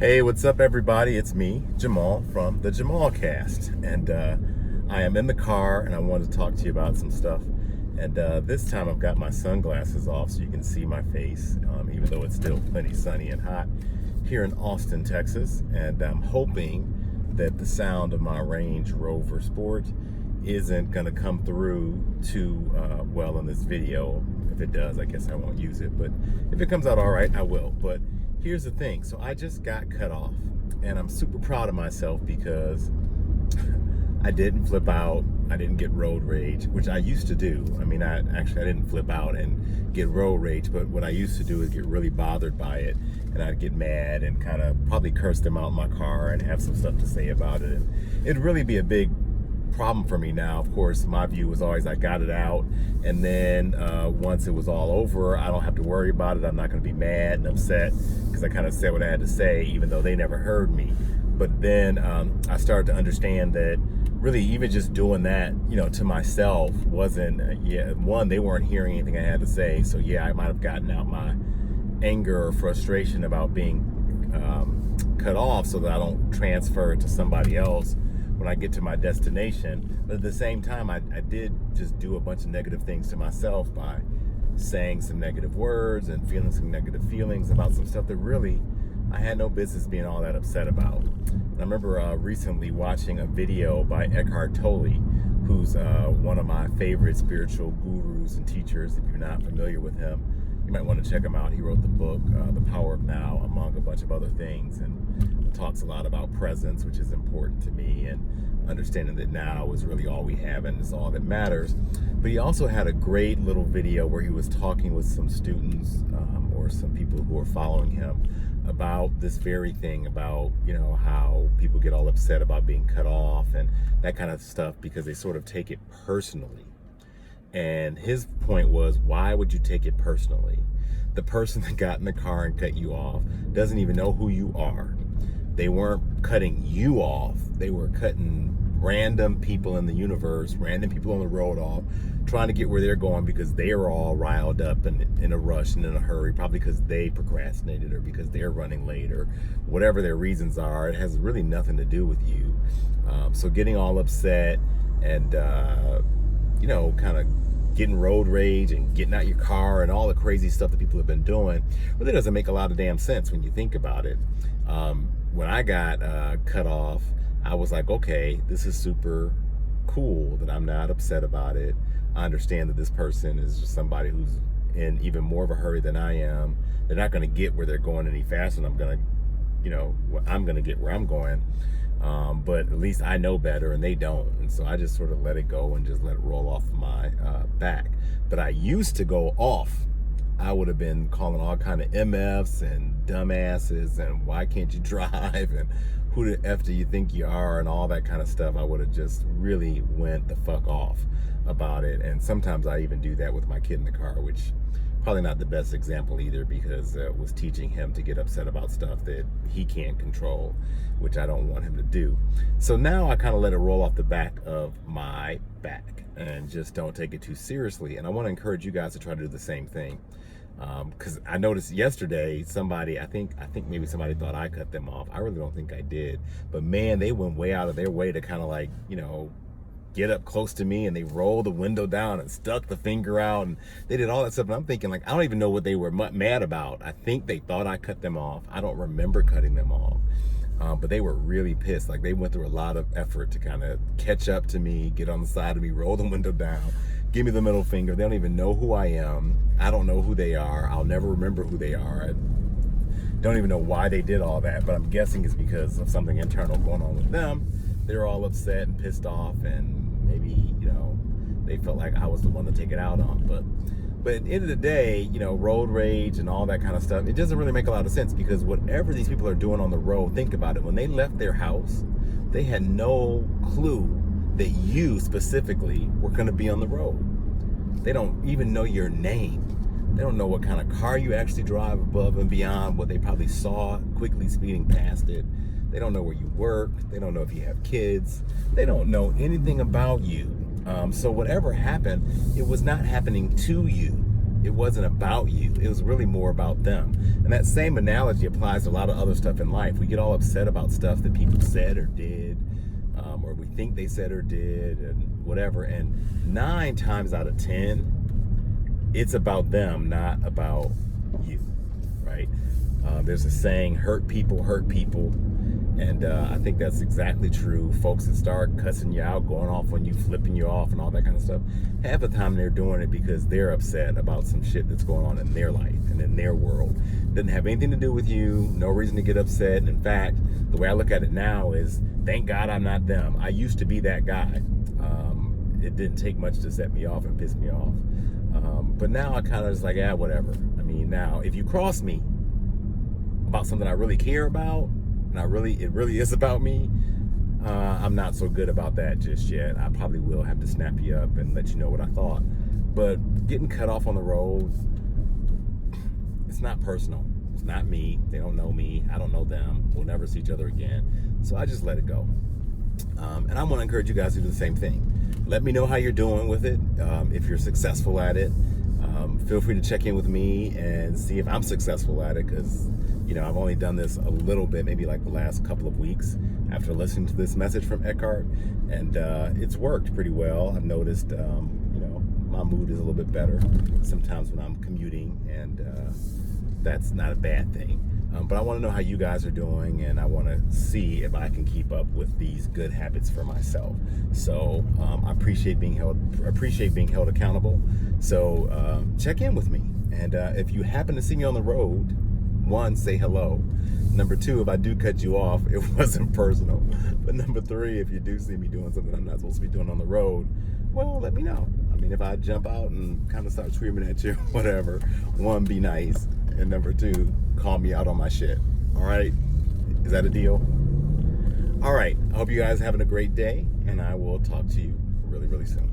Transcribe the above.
Hey, what's up, everybody? It's me, Jamal, from the Jamal Cast. And I am in the car and I wanted to talk to you about some stuff. And this time I've got my sunglasses off so you can see my face, even though it's still plenty sunny and hot here in Austin, Texas. And I'm hoping that the sound of my Ranger Rover Sport isn't going to come through too well in this video. If it does, I guess I won't use it. But if it comes out all right, I will. But here's the thing. So I just got cut off, and I'm super proud of myself because I didn't flip out. I didn't get road rage, which I used to do. I mean, I didn't flip out and get road rage, but what I used to do is get really bothered by it, and I'd get mad and kind of probably curse them out in my car and have some stuff to say about it. And it'd really be a big problem for me now. Of course, my view was always I got it out, and then once it was all over, I don't have to worry about it. I'm not going to be mad and upset because I kind of said what I had to say, even though they never heard me. But then I started to understand that really even just doing that, to myself wasn't, one, they weren't hearing anything I had to say. So yeah, I might have gotten out my anger or frustration about being cut off so that I don't transfer it to somebody else when I get to my destination. But at the same time, I did just do a bunch of negative things to myself by saying some negative words and feeling some negative feelings about some stuff that really I had no business being all that upset about. And I remember recently watching a video by Eckhart Tolle, who's one of my favorite spiritual gurus and teachers. If you're not familiar with him, you might want to check him out. He wrote the book, The Power of Now, among a bunch of other things, and talks a lot about presence, which is important to me, and understanding that now is really all we have and is all that matters. But he also had a great little video where he was talking with some students or some people who are following him about this very thing, about how people get all upset about being cut off and that kind of stuff because they sort of take it personally. And his point was, why would you take it personally? The person that got in the car and cut you off doesn't even know who you are. They weren't cutting you off. They were cutting random people in the universe, random people on the road off, trying to get where they're going because they are all riled up and in a rush and in a hurry, probably because they procrastinated or because they're running late or whatever their reasons are. It has really nothing to do with you. So getting all upset and, kind of getting road rage and getting out your car and all the crazy stuff that people have been doing really doesn't make a lot of damn sense when you think about it. When I got cut off, I was like, okay, this is super cool that I'm not upset about it. I understand that this person is just somebody who's in even more of a hurry than I am. They're not going to get where they're going any faster than I'm going to get where I'm going. But at least I know better and they don't. And so I just sort of let it go and just let it roll off my back. But I used to go off. I would have been calling all kind of MFs and dumbasses and why can't you drive and who the F do you think you are and all that kind of stuff. I would have just really went the fuck off about it. And sometimes I even do that with my kid in the car, which probably not the best example either, because it was teaching him to get upset about stuff that he can't control, which I don't want him to do. So now I kind of let it roll off the back of my back and just don't take it too seriously. And I want to encourage you guys to try to do the same thing. Because I noticed yesterday somebody, I think maybe somebody thought I cut them off. I really don't think I did. But man, they went way out of their way to kind of like, get up close to me, and they rolled the window down and stuck the finger out, and they did all that stuff. And I'm thinking, like, I don't even know what they were mad about. I think they thought I cut them off. I don't remember cutting them off. But they were really pissed. Like, they went through a lot of effort to kind of catch up to me, get on the side of me, roll the window down, give me the middle finger. They don't even know who I am. I don't know who they are. I'll never remember who they are. I don't even know why they did all that, but I'm guessing it's because of something internal going on with them. They're all upset and pissed off, and maybe, they felt like I was the one to take it out on. But at the end of the day, road rage and all that kind of stuff, it doesn't really make a lot of sense, because whatever these people are doing on the road, think about it. When they left their house, they had no clue that you specifically were going to be on the road. They don't even know your name. They don't know what kind of car you actually drive above and beyond what they probably saw quickly speeding past it. They don't know where you work. They don't know if you have kids. They don't know anything about you. So whatever happened, it was not happening to you. it wasn't about you. It was really more about them. And that same analogy applies to a lot of other stuff in life. We get all upset about stuff that people said or did, or we think they said or did, and whatever. And 9 times out of 10, it's about them, not about you, right? There's a saying, hurt people, and I think that's exactly true. Folks that start cussing you out, going off on you, flipping you off, and all that kind of stuff, half the time they're doing it because they're upset about some shit that's going on in their life and in their world. Doesn't have anything to do with you, no reason to get upset. And in fact, the way I look at it now is, thank God I'm not them. I used to be that guy. It didn't take much to set me off and piss me off. But now I kind of just like, yeah, whatever. I mean, now, if you cross me about something I really care about, and it really is about me, I'm not so good about that just yet. I probably will have to snap you up and let you know what I thought. But getting cut off on the road, it's not personal. It's not me. They don't know me. I don't know them. We'll never see each other again. So I just let it go. And I want to encourage you guys to do the same thing. Let me know how you're doing with it. If you're successful at it, feel free to check in with me and see if I'm successful at it, because I've only done this a little bit, maybe like the last couple of weeks after listening to this message from Eckhart, and it's worked pretty well. I've noticed, my mood is a little bit better sometimes when I'm commuting, and that's not a bad thing. But I want to know how you guys are doing, and I want to see if I can keep up with these good habits for myself. So I appreciate being held accountable. So check in with me, and if you happen to see me on the road, 1, say hello. Number 2, if I do cut you off, it wasn't personal. But number 3, if you do see me doing something I'm not supposed to be doing on the road, well, let me know. I mean, if I jump out and kind of start screaming at you, whatever, 1, be nice. And number 2, call me out on my shit. All right? Is that a deal? All right. I hope you guys are having a great day, and I will talk to you really, really soon.